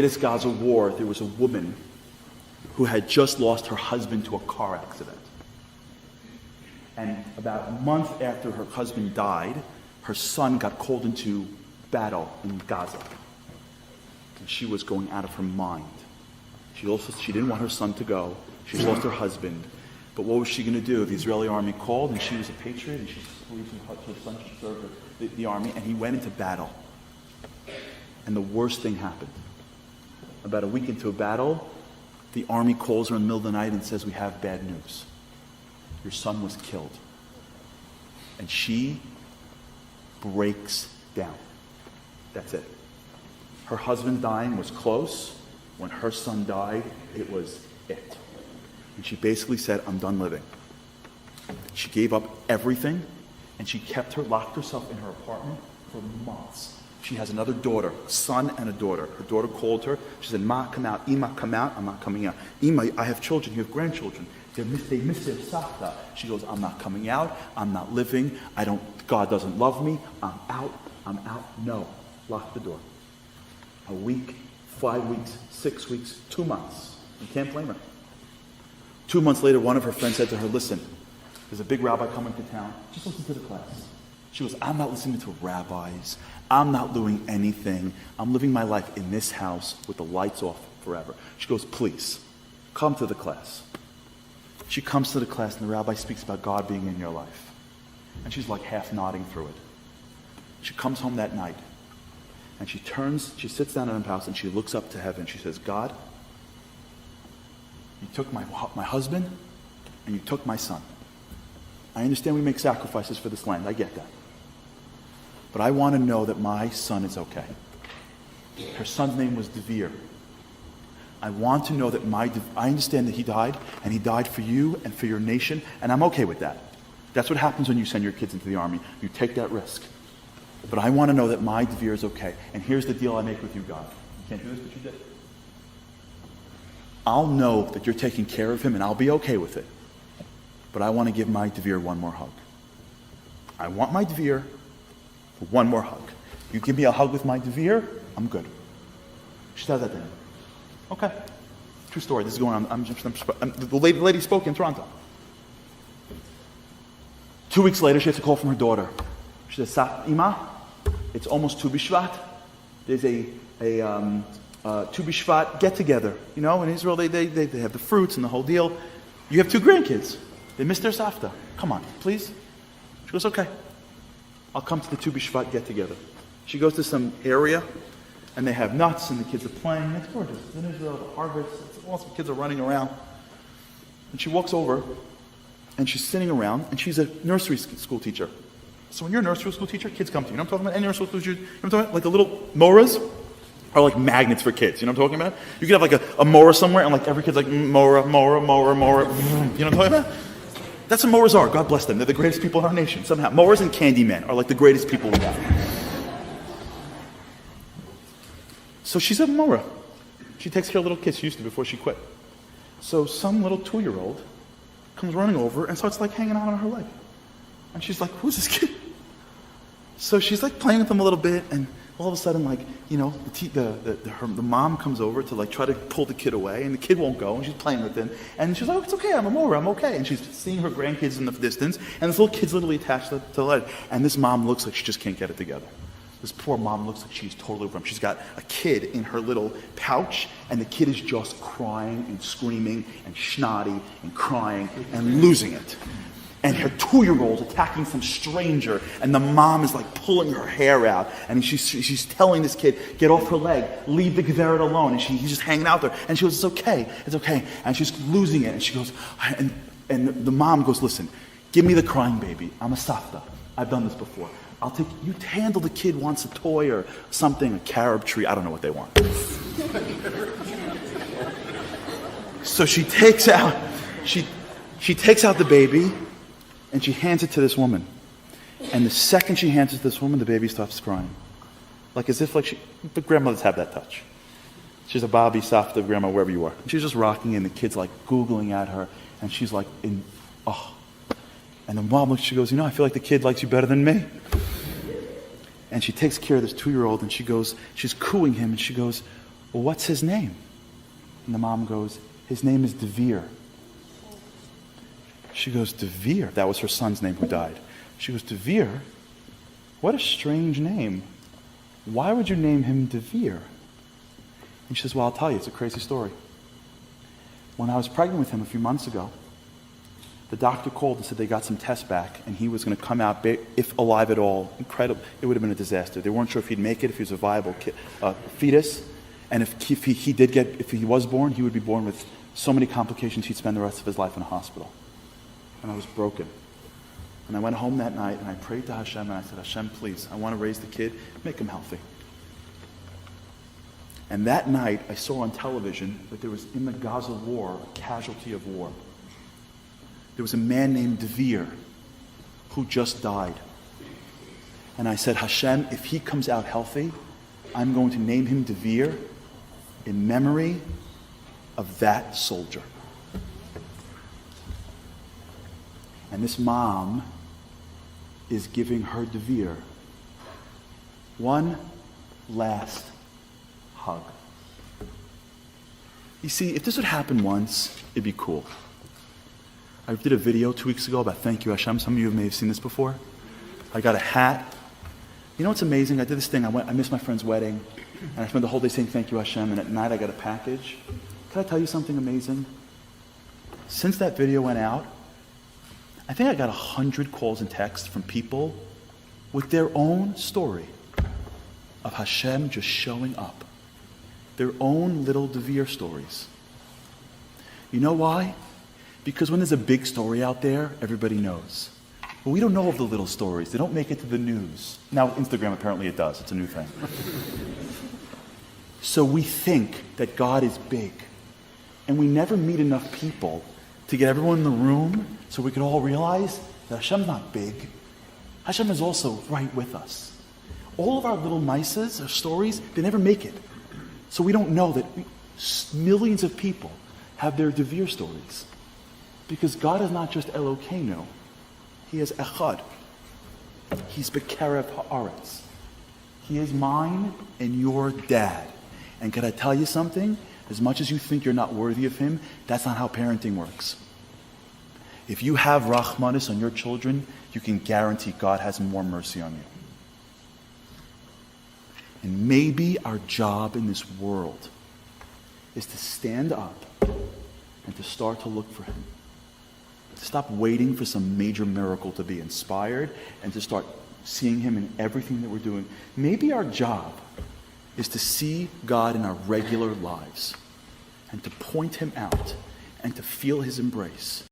latest Gaza war, there was a woman who had just lost her husband to a car accident. And about a month after her husband died, her son got called into battle in Gaza. And she was going out of her mind. She didn't want her son to go. She lost her husband. But what was she going to do? The Israeli army called, and she was a patriot, and she believed her son should serve the army, and he went into battle. And the worst thing happened. About a week into a battle, the army calls her in the middle of the night and says, "We have bad news. Your son was killed." And she breaks down. That's it. Her husband dying was close. When her son died, it was it. And she basically said, "I'm done living." She gave up everything, and she locked herself in her apartment for months. She has another daughter, a son and a daughter. Her daughter called her. She said, "Ma, come out. Ima, come out. I'm not coming out. Ima, I have children. You have grandchildren. They miss their savta." She goes, "I'm not coming out. I'm not living. God doesn't love me. I'm out. I'm out." No. Lock the door. A week, 5 weeks, 6 weeks, 2 months. You can't blame her. 2 months later, one of her friends said to her, "Listen, there's a big rabbi coming to town. Just listen to the class." She goes, "I'm not listening to rabbis. I'm not doing anything. I'm living my life in this house with the lights off forever." She goes, "Please, come to the class." She comes to the class, and the rabbi speaks about God being in your life. And she's like half nodding through it. She comes home that night, and she sits down in her house, and she looks up to heaven. She says, "God, you took my husband, and you took my son. I understand we make sacrifices for this land. I get that. But I want to know that my son is okay." Her son's name was Devere. "I want to know that I understand that he died, and he died for you and for your nation, and I'm okay with that. That's what happens when you send your kids into the army. You take that risk. But I want to know that my Devere is okay. And here's the deal I make with you, God. You can't do this, but you did. I'll know that you're taking care of him, and I'll be okay with it. But I want to give my Devere one more hug. I want my Devere for one more hug. You give me a hug with my Devere, I'm good." She said that then. Okay. True story. This is going on. The lady spoke in Toronto. 2 weeks later, she gets a call from her daughter. She says, "Ima, it's almost Tu B'Shvat. There's a Tu B'Shvat get-together. You know, in Israel, they have the fruits and the whole deal. You have 2 grandkids. They miss their savta. Come on, please." She goes, "Okay. I'll come to the Tu B'Shvat get-together." She goes to some area, and they have nuts, and the kids are playing. It's gorgeous. It's in Israel, the harvest. It's awesome. Kids are running around. And she walks over, and she's sitting around, and she's a nursery school teacher. So when you're a nursery school teacher, kids come to you. You know what I'm talking about? Any nursery school teacher, you know what I'm talking about? Like the little moras are like magnets for kids. You know what I'm talking about? You could have like a mora somewhere, and like every kid's like, "Mora, mora, mora, mora." You know what I'm talking about? That's what moras are. God bless them. They're the greatest people in our nation. Somehow, moras and Candyman are like the greatest people we have. So she's a mora. She takes care of little kids. She used to before she quit. So some little 2-year-old comes running over and starts like hanging out on her leg. And she's like, "Who's this kid?" So she's like playing with him a little bit, and all of a sudden, like, you know, the mom comes over to like try to pull the kid away, and the kid won't go, and she's playing with him, and she's like, "Oh, it's okay, I'm a mora, I'm okay." And she's seeing her grandkids in the distance, and this little kid's literally attached to the leg, and this mom looks like she just can't get it together. This poor mom looks like she's totally overwhelmed. She's got a kid in her little pouch, and the kid is just crying and screaming and snotty and crying and losing it. And her 2-year-old's attacking some stranger, and the mom is like pulling her hair out, and she's telling this kid, "Get off her leg, leave the Geveret alone." And he's just hanging out there, and she goes, "It's okay, it's okay." And she's losing it, and she goes, and the mom goes, "Listen, give me the crying baby. I'm a savta. I've done this before. You handle the kid wants a toy or something, a carob tree. I don't know what they want." So she takes out the baby, and she hands it to this woman. And the second she hands it to this woman, the baby stops crying. Like as if but grandmothers have that touch. She's a Bobby, Safta, grandma, wherever you are. And she's just rocking, and the kid's like Googling at her, and she's like, And the mom looks, she goes, "You know, I feel like the kid likes you better than me." And she takes care of this 2-year-old, and she's cooing him, and she goes, well, what's his name? And the mom goes, his name is Devere. She goes, Devere? That was her son's name who died. She goes, Devere? What a strange name. Why would you name him Devere? And she says, well, I'll tell you, it's a crazy story. When I was pregnant with him a few months ago, the doctor called and said they got some tests back, and he was going to come out, if alive at all. Incredible. It would have been a disaster. They weren't sure if he'd make it, if he was a viable fetus, and if he was born, he would be born with so many complications he'd spend the rest of his life in a hospital. And I was broken. And I went home that night and I prayed to Hashem and I said, Hashem, please, I want to raise the kid, make him healthy. And that night I saw on television that there was in the Gaza war a casualty of war. There was a man named Devere who just died. And I said, Hashem, if he comes out healthy, I'm going to name him Devere in memory of that soldier. And this mom is giving her Devere one last hug. You see, if this would happen once, it'd be cool. I did a video 2 weeks ago about thank you Hashem. Some of you may have seen this before. I got a hat. You know what's amazing? I did this thing. I missed my friend's wedding, and I spent the whole day saying thank you Hashem, and at night I got a package. Can I tell you something amazing? Since that video went out, I think I got 100 calls and texts from people with their own story of Hashem just showing up. Their own little Devere stories. You know why? Because when there's a big story out there, everybody knows. But we don't know of the little stories. They don't make it to the news. Now, Instagram, apparently it does. It's a new thing. So we think that God is big. And we never meet enough people to get everyone in the room so we can all realize that Hashem's not big. Hashem is also right with us. All of our little mices, our stories, they never make it. So we don't know that millions of people have their Devere stories. Because God is not just Elokeinu. He is Echad. He's Bekerev Haaretz. He is mine and your dad. And can I tell you something? As much as you think you're not worthy of him, that's not how parenting works. If you have Rahmanis on your children, you can guarantee God has more mercy on you. And maybe our job in this world is to stand up and to start to look for him. To stop waiting for some major miracle to be inspired and to start seeing him in everything that we're doing. Maybe our job is to see God in our regular lives and to point him out and to feel his embrace.